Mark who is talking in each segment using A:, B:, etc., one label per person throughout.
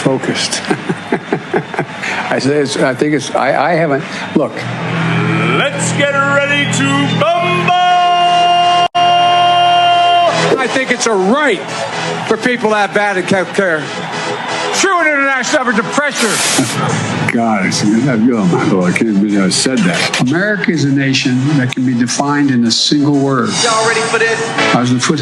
A: focused. I haven't, look.
B: Let's get ready to bumble!
A: I think it's a right for people to have bad health care. True international effort to pressure. God, I can't believe I said that. America is a nation that can be defined in a single word.
C: Y'all ready for this?
A: I was going to put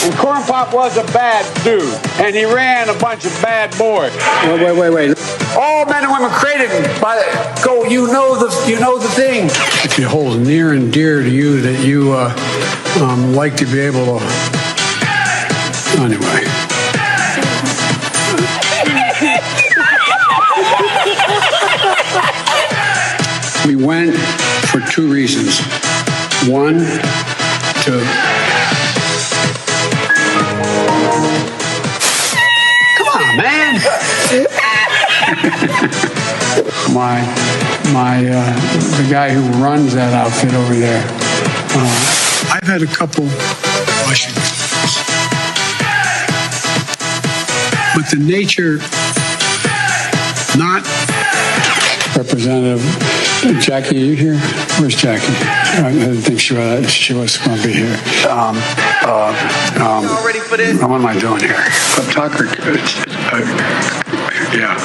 A: And Corn Pop was a bad dude, and he ran a bunch of bad boys. Wait. All men and women created by the go. You know the thing. If you hold near and dear to you that you like to be able to. Anyway. We went for two reasons. One, to come on, man. The guy who runs that outfit over there. I've had a couple Washington, but the nature, not Representative Jackie, are you here? Where's Jackie? I didn't think she was going to be here.
C: Y'all ready for this?
A: What am I doing here? Tucker. Yeah.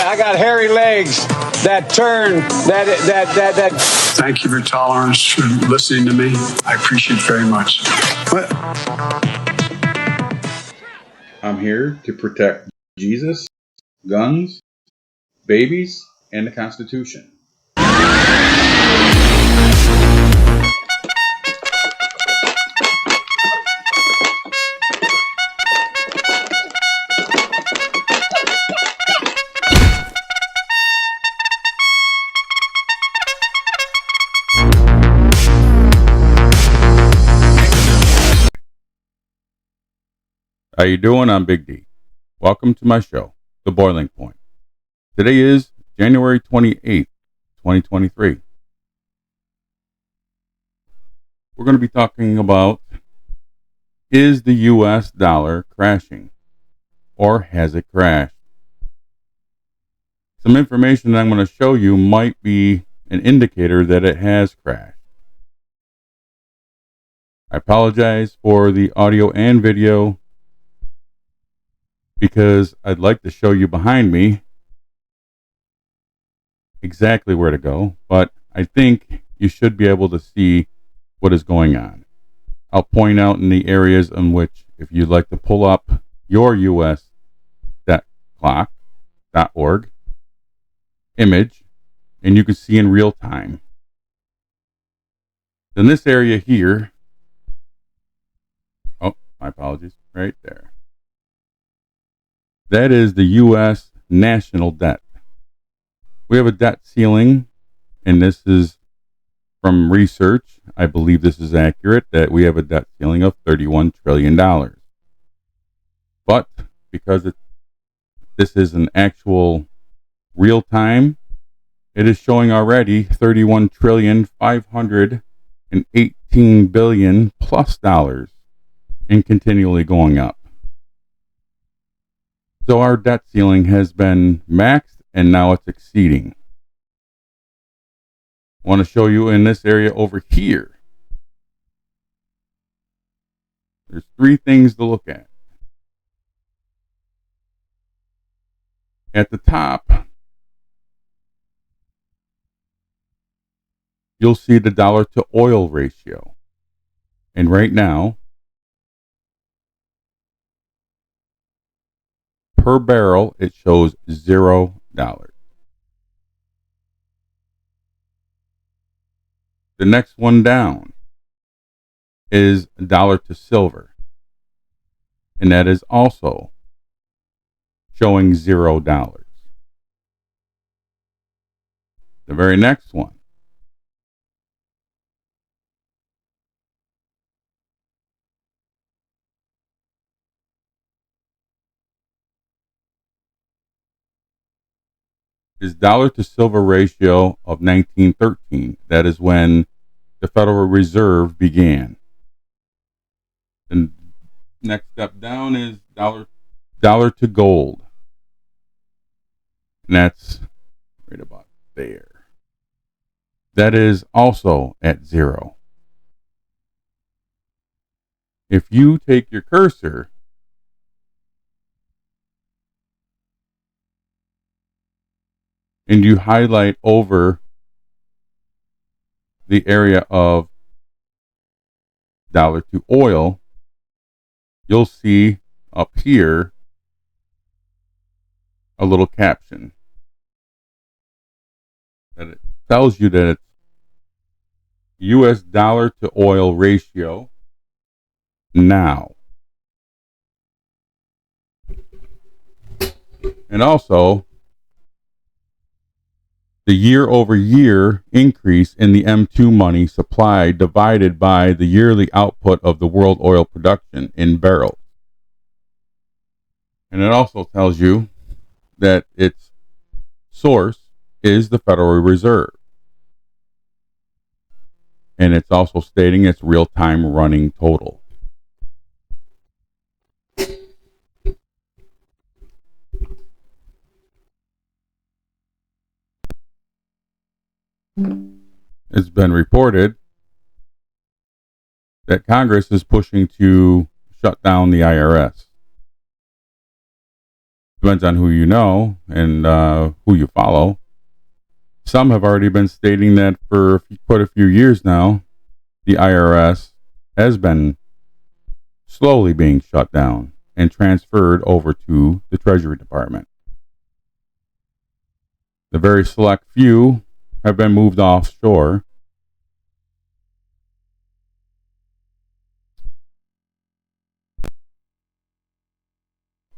A: I got hairy legs that turn, that. Thank you for tolerance, for listening to me. I appreciate it very much. What?
D: I'm here to protect Jesus, guns, babies, and the Constitution. How you doing? I'm Big D. Welcome to my show, The Boiling Point. Today is January 28th, 2023. We're going to be talking about, is the US dollar crashing, or has it crashed? Some information that I'm going to show you might be an indicator that it has crashed. I apologize for the audio and video, because I'd like to show you behind me exactly where to go, but I think you should be able to see what is going on. I'll point out in the areas in which, if you'd like to pull up your US.clock.org image, and you can see in real time. In this area here, oh, my apologies, right there. That is the U.S. national debt. We have a debt ceiling, and this is from research. I believe this is accurate, that we have a debt ceiling of $31 trillion. But because this is an actual real time, it is showing already $31,518 billion plus dollars, and continually going up. So our debt ceiling has been maxed, and now it's exceeding. I want to show you in this area over here. There's three things to look at. At the top, you'll see the dollar to oil ratio. And right now, per barrel, it shows $0. The next one down is dollar to silver, and that is also showing $0. The very next one is dollar to silver ratio of 1913. That is when the Federal Reserve began. The next step down is dollar to gold. And that's right about there. That is also at 0. If you take your cursor and you highlight over the area of dollar to oil, you'll see up here a little caption that it tells you that it's US dollar to oil ratio now. And also the year-over-year increase in the M2 money supply divided by the yearly output of the world oil production in barrels. And it also tells you that its source is the Federal Reserve. And it's also stating its real-time running total. It's been reported that Congress is pushing to shut down the IRS. Depends on who you know and who you follow. Some have already been stating that for quite a few years now, the IRS has been slowly being shut down and transferred over to the Treasury Department. The very select few have been moved offshore.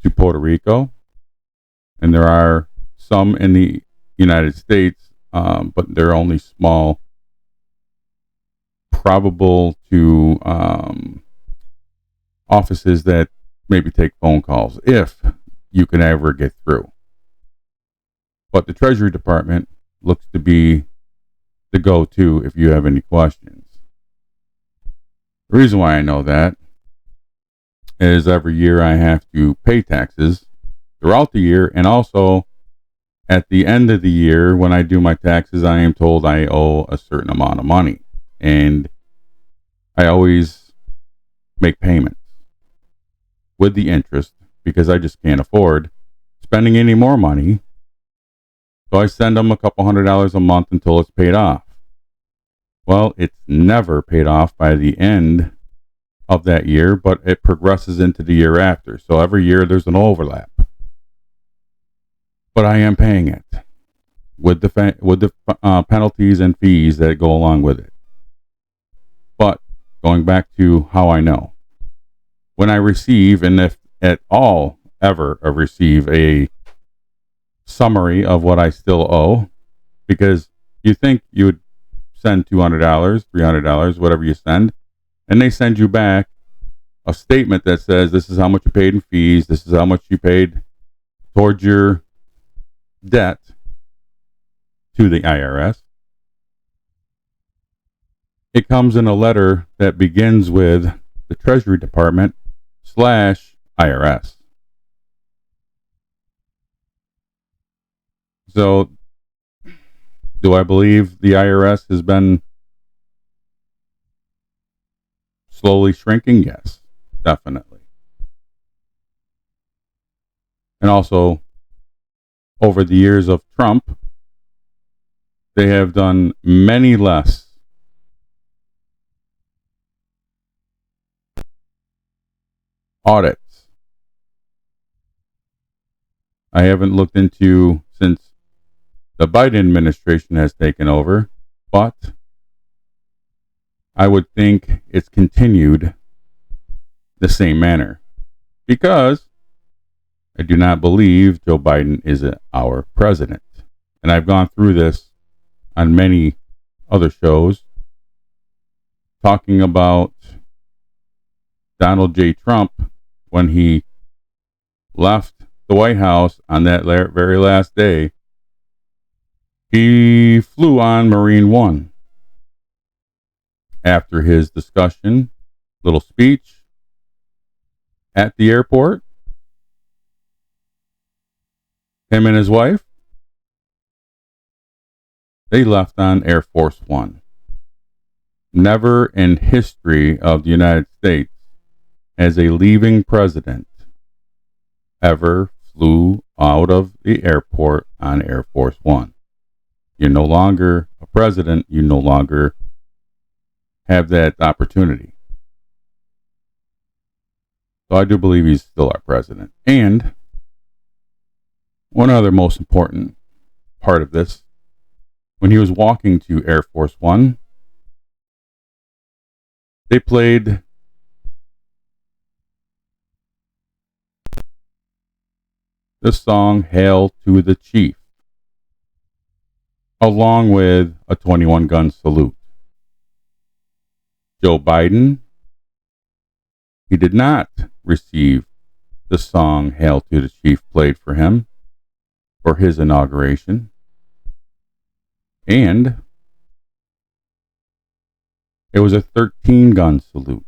D: To Puerto Rico, and there are some in the United States, but they're only small, probable to offices that maybe take phone calls if you can ever get through. But the Treasury Department looks to be the go-to if you have any questions. The reason why I know that is every year I have to pay taxes throughout the year, and also at the end of the year when I do my taxes, I am told I owe a certain amount of money, and I always make payments with the interest because I just can't afford spending any more money. So I send them a couple $100 a month until it's paid off. Well, it's never paid off by the end of that year, but it progresses into the year after. So every year there's an overlap. But I am paying it with the penalties and fees that go along with it. But going back to how I know, when I receive, and if at all ever receive a summary of what I still owe, because you think you would send $200, $300, whatever you send, and they send you back a statement that says this is how much you paid in fees, this is how much you paid towards your debt to the IRS. It comes in a letter that begins with the Treasury Department / IRS. So, do I believe the IRS has been slowly shrinking? Yes, definitely. And also, over the years of Trump, they have done many less audits. I haven't looked into since the Biden administration has taken over, but I would think it's continued the same manner because I do not believe Joe Biden is our president. And I've gone through this on many other shows talking about Donald J. Trump when he left the White House on that very last day. He flew on Marine One after his discussion, little speech at the airport. Him and his wife, they left on Air Force One. Never in history of the United States has a leaving president ever flew out of the airport on Air Force One. You're no longer a president. You no longer have that opportunity. So I do believe he's still our president. And one other most important part of this, when he was walking to Air Force One, they played the song Hail to the Chief, along with a 21 gun salute. Joe Biden, he did not receive the song Hail to the Chief played for him for his inauguration. And it was a 13 gun salute.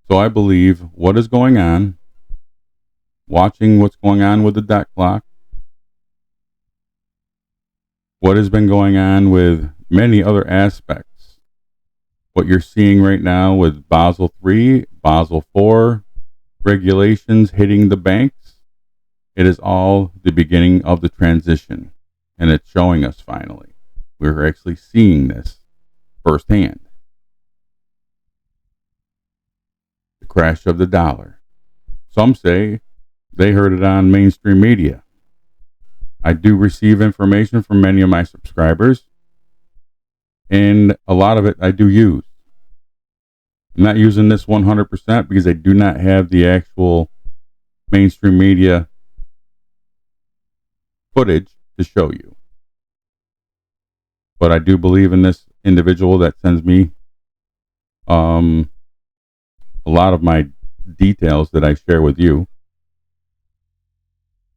D: So I believe what is going on, watching what's going on with the debt clock, what has been going on with many other aspects, what you're seeing right now with Basel III, Basel IV, regulations hitting the banks, it is all the beginning of the transition. And it's showing us finally. We're actually seeing this firsthand. The crash of the dollar. Some say they heard it on mainstream media. I do receive information from many of my subscribers, and a lot of it I do use. I'm not using this 100% because I do not have the actual mainstream media footage to show you. But I do believe in this individual that sends me a lot of my details that I share with you.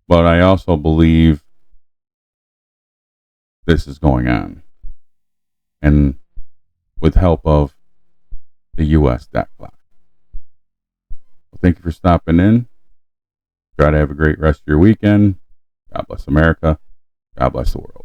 D: But I also believe this is going on. And with help of the U.S. debt clock. Well, thank you for stopping in. Try to have a great rest of your weekend. God bless America. God bless the world.